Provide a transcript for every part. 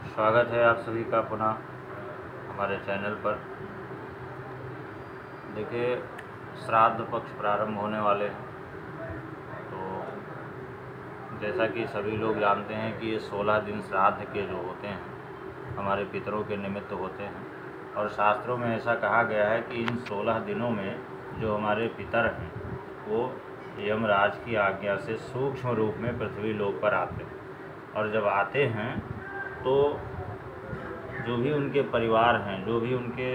स्वागत है आप सभी का पुनः हमारे चैनल पर। देखिए, श्राद्ध पक्ष प्रारंभ होने वाले हैं, तो जैसा कि सभी लोग जानते हैं कि ये 16 दिन श्राद्ध के जो होते हैं हमारे पितरों के निमित्त होते हैं, और शास्त्रों में ऐसा कहा गया है कि इन 16 दिनों में जो हमारे पितर हैं वो यमराज की आज्ञा से सूक्ष्म रूप में पृथ्वी लोक पर आते हैं, और जब आते हैं तो जो भी उनके परिवार हैं, जो भी उनके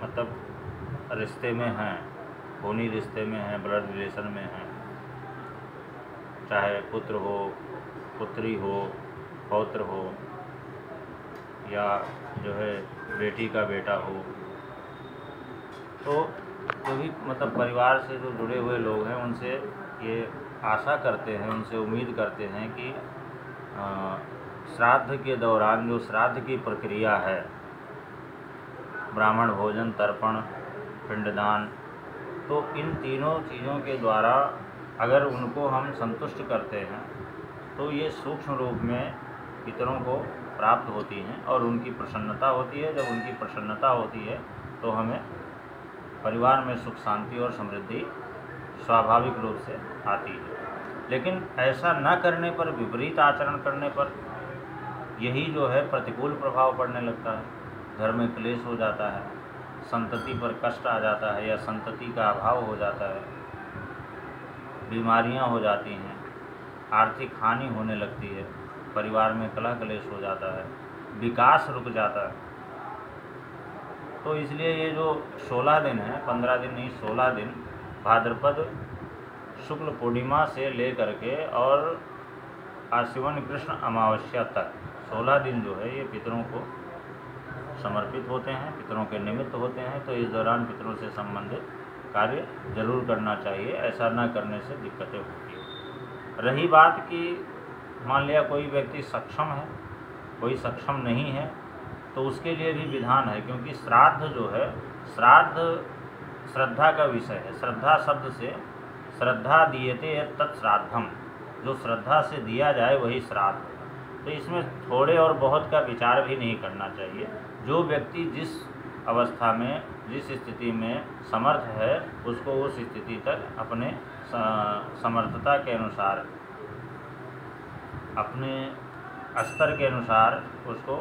मतलब रिश्ते में हैं, खूनी रिश्ते में हैं, ब्लड रिलेशन में हैं, चाहे पुत्र हो, पुत्री हो, पौत्र हो, या जो है बेटी का बेटा हो, तो जो भी मतलब परिवार से जो जुड़े हुए लोग हैं उनसे ये आशा करते हैं, उनसे उम्मीद करते हैं कि श्राद्ध के दौरान जो श्राद्ध की प्रक्रिया है, ब्राह्मण भोजन, तर्पण, पिंडदान, तो इन तीनों चीज़ों के द्वारा अगर उनको हम संतुष्ट करते हैं तो ये सूक्ष्म रूप में पितरों को प्राप्त होती हैं और उनकी प्रसन्नता होती है। जब उनकी प्रसन्नता होती है तो हमें परिवार में सुख, शांति और समृद्धि स्वाभाविक रूप से आती है। लेकिन ऐसा न करने पर, विपरीत आचरण करने पर यही जो है प्रतिकूल प्रभाव पड़ने लगता है। घर में क्लेश हो जाता है, संतति पर कष्ट आ जाता है या संतति का अभाव हो जाता है, बीमारियां हो जाती हैं, आर्थिक हानि होने लगती है, परिवार में कलह क्लेश हो जाता है, विकास रुक जाता है। तो इसलिए ये जो 16 दिन है, 15 दिन नहीं 16 दिन, भाद्रपद शुक्ल पूर्णिमा से लेकर के और आश्विन कृष्ण अमावस्या तक 16 दिन जो है ये पितरों को समर्पित होते हैं, पितरों के निमित्त होते हैं। तो इस दौरान पितरों से संबंधित कार्य जरूर करना चाहिए, ऐसा न करने से दिक्कतें होती हैं। रही बात कि मान लिया कोई व्यक्ति सक्षम है, कोई सक्षम नहीं है, तो उसके लिए भी विधान है, क्योंकि श्राद्ध जो है, श्राद्ध श्रद्धा का विषय है। श्रद्धा शब्द से श्रद्धा दीयते तत्श्राद्धम, जो श्रद्धा से दिया जाए वही श्राद्ध। तो इसमें थोड़े और बहुत का विचार भी नहीं करना चाहिए। जो व्यक्ति जिस अवस्था में, जिस स्थिति में समर्थ है, उसको उस स्थिति तक अपने समर्थता के अनुसार, अपने स्तर के अनुसार उसको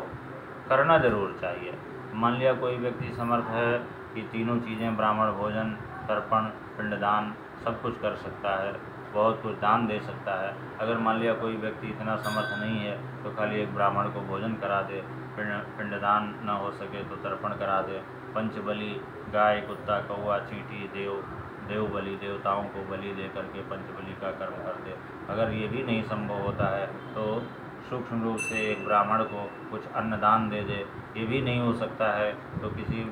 करना जरूर चाहिए। मान लिया कोई व्यक्ति समर्थ है कि तीनों चीज़ें, ब्राह्मण भोजन, तर्पण, पिंडदान, सब कुछ कर सकता है, बहुत कुछ दान दे सकता है। अगर मान लिया कोई व्यक्ति इतना समर्थ नहीं है तो खाली एक ब्राह्मण को भोजन करा दे, पिंडदान न हो सके तो तर्पण करा दे, पंचबलि गाय, कुत्ता, कौवा, चींटी, देव बलि, देवताओं को बलि दे करके पंचबलि का कर्म कर दे। अगर ये भी नहीं संभव होता है तो सूक्ष्म रूप से एक ब्राह्मण को कुछ अन्नदान दे दे। ये भी नहीं हो सकता है तो किसी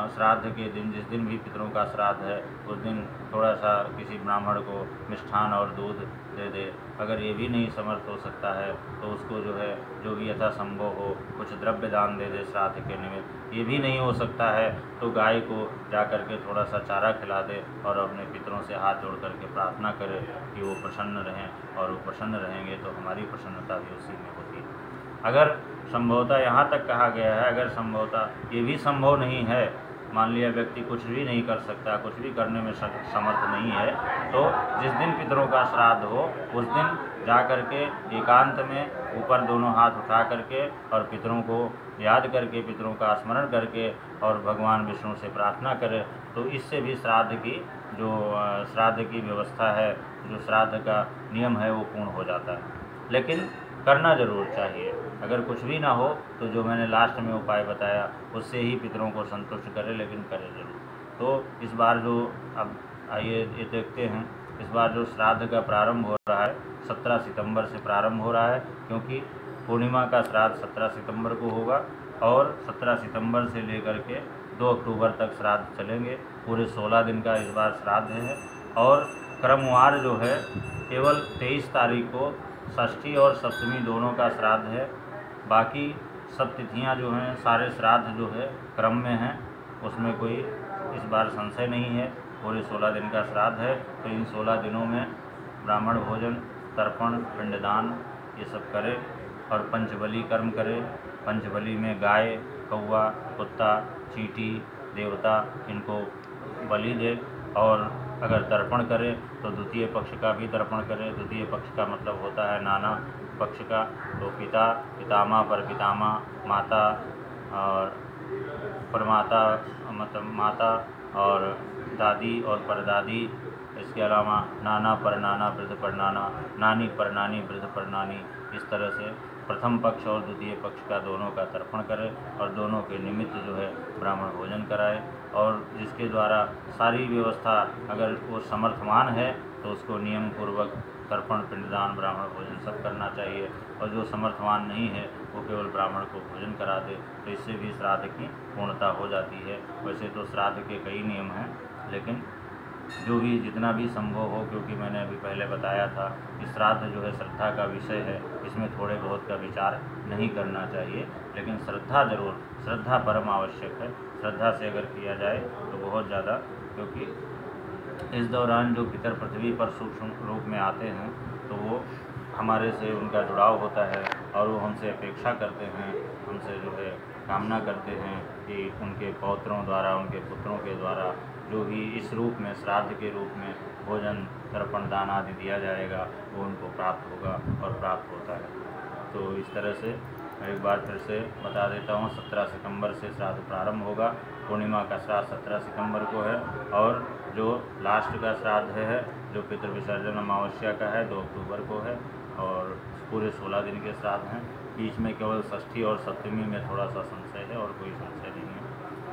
श्राद्ध के दिन, जिस दिन भी पितरों का श्राद्ध है, उस दिन थोड़ा सा किसी ब्राह्मण को मिष्ठान और दूध दे दे। अगर ये भी नहीं समर्थ हो सकता है तो उसको जो है, जो भी यथा संभव हो, कुछ द्रव्य दान दे दे श्राद्ध के निमित्त। ये भी नहीं हो सकता है तो गाय को जा कर के थोड़ा सा चारा खिला दे और अपने पितरों से हाथ जोड़ करके प्रार्थना करे कि वो प्रसन्न रहें, और वो प्रसन्न रहेंगे तो हमारी प्रसन्नता भी उसी में होती है। अगर संभवतः यहाँ तक कहा गया है, अगर संभवतः ये भी संभव नहीं है, मान लिया व्यक्ति कुछ भी नहीं कर सकता, कुछ भी करने में समर्थ नहीं है, तो जिस दिन पितरों का श्राद्ध हो उस दिन जा कर के एकांत में ऊपर दोनों हाथ उठा करके और पितरों को याद करके, पितरों का स्मरण करके और भगवान विष्णु से प्रार्थना करे, तो इससे भी श्राद्ध की जो श्राद्ध की व्यवस्था है, जो श्राद्ध का नियम है, वो पूर्ण हो जाता है। लेकिन करना जरूर चाहिए। अगर कुछ भी ना हो तो जो मैंने लास्ट में उपाय बताया उससे ही पितरों को संतुष्ट करें, लेकिन करें जरूर। तो इस बार जो, अब आइए ये देखते हैं, इस बार जो श्राद्ध का प्रारंभ हो रहा है 17 सितंबर से प्रारंभ हो रहा है, क्योंकि पूर्णिमा का श्राद्ध 17 सितंबर को होगा और 17 सितंबर से लेकर के 2 अक्टूबर तक श्राद्ध चलेंगे। पूरे 16 दिन का इस बार श्राद्ध है, और क्रमवार जो है केवल 23 तारीख को षष्ठी और सप्तमी दोनों का श्राद्ध है। बाकी सब तिथियाँ जो हैं, सारे श्राद्ध जो है क्रम में हैं, उसमें कोई इस बार संशय नहीं है। पूरे 16 दिन का श्राद्ध है, तो इन 16 दिनों में ब्राह्मण भोजन, तर्पण, पिंडदान ये सब करें और पंचबली कर्म करें, पंचबली में गाय, कौवा, कुत्ता, चींटी, देवता इनको बलि दे, और अगर तर्पण करे तो द्वितीय पक्ष का भी तर्पण करे। द्वितीय पक्ष का मतलब होता है नाना पक्ष का। तो पिता, पितामह, परपितामह, माता और परमाता मतलब माता और दादी और परदादी, इसके अलावा नाना, परनाना, वृद्ध परनाना, नानी, परनानी, वृद्ध परनानी, इस तरह से प्रथम पक्ष और द्वितीय पक्ष का दोनों का तर्पण करे और दोनों के निमित्त जो है ब्राह्मण भोजन कराए। और जिसके द्वारा सारी व्यवस्था, अगर वो समर्थवान है तो उसको नियम पूर्वक तर्पण, पिंडदान, ब्राह्मण भोजन सब करना चाहिए। और जो समर्थवान नहीं है वो केवल ब्राह्मण को भोजन करा दे, तो इससे भी श्राद्ध की पूर्णता हो जाती है। वैसे तो श्राद्ध के कई नियम हैं, लेकिन जो भी जितना भी संभव हो, क्योंकि मैंने अभी पहले बताया था कि श्राद्ध जो है श्रद्धा का विषय है, इसमें थोड़े बहुत का विचार नहीं करना चाहिए, लेकिन श्रद्धा ज़रूर, श्रद्धा परम आवश्यक है। श्रद्धा से अगर किया जाए तो बहुत ज़्यादा, क्योंकि इस दौरान जो पितर पृथ्वी पर सूक्ष्म रूप में आते हैं तो वो हमारे से उनका जुड़ाव होता है और वो हमसे अपेक्षा करते हैं, हमसे जो है कामना करते हैं कि उनके पौत्रों द्वारा, उनके पुत्रों के द्वारा जो भी इस रूप में, श्राद्ध के रूप में भोजन, तर्पण, दान आदि दिया जाएगा वो उनको प्राप्त होगा और प्राप्त होता है। तो इस तरह से एक बार फिर से बता देता हूँ, 17 सितंबर से श्राद्ध प्रारंभ होगा। पूर्णिमा का श्राद्ध 17 सितंबर को है, और जो लास्ट का श्राद्ध है, जो पितृविसर्जन अमावस्या का है, 2 अक्टूबर को है, और पूरे 16 दिन के श्राद्ध हैं। बीच में केवल षष्ठी और सप्तमी में थोड़ा सा संशय है, और कोई संशय नहीं है।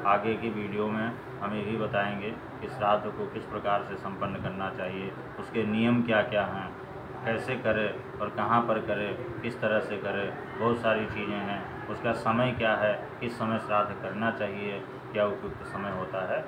आगे की वीडियो में हम ये भी बताएंगे कि श्राद्ध को किस प्रकार से संपन्न करना चाहिए, उसके नियम क्या क्या हैं, कैसे करें और कहाँ पर करें, किस तरह से करें, बहुत सारी चीज़ें हैं। उसका समय क्या है, किस समय श्राद्ध करना चाहिए, क्या उपयुक्त समय होता है,